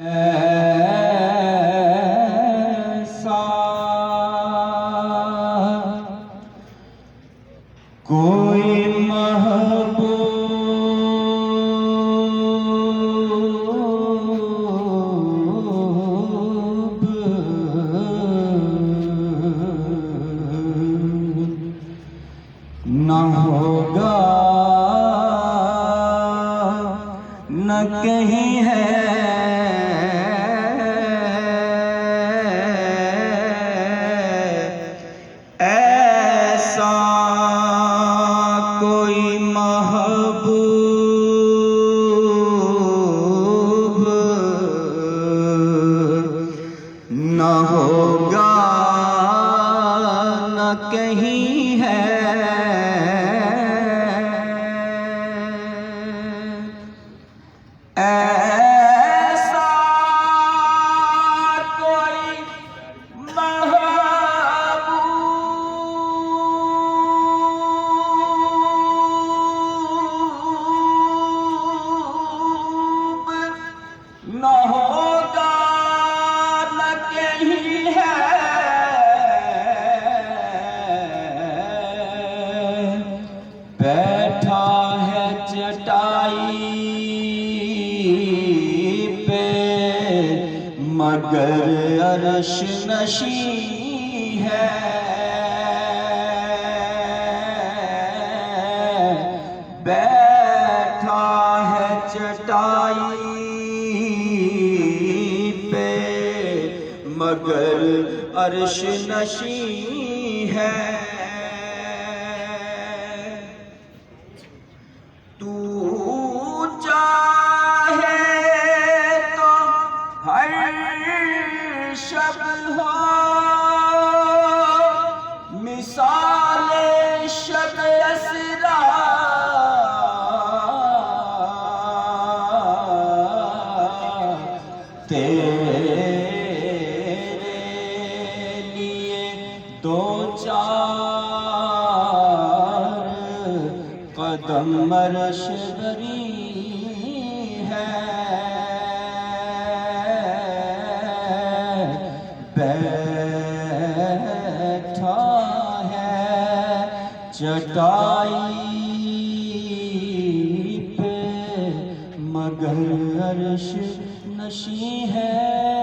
ایسا کوئی محبوب نہ ہوگا، نہ کہیں ہے ایسا کوئی محبوب نہ ہوگا، نہ کہیں ہے ایسا کوئی محبوب نہ ہوگا، نہ کہیں ہے بیٹھا ہے چٹائی پہ مگر عرش نشیں ہے، بیٹھا ہے چٹائی پہ مگر عرش نشیں ہے، تو چاہے تو ہر شب ہو مثال شب اسرا، تیرے لیے دو چار قدم عرش بری ہے، بیٹھا ہے چٹائی پہ مگر عرش نشیں ہے۔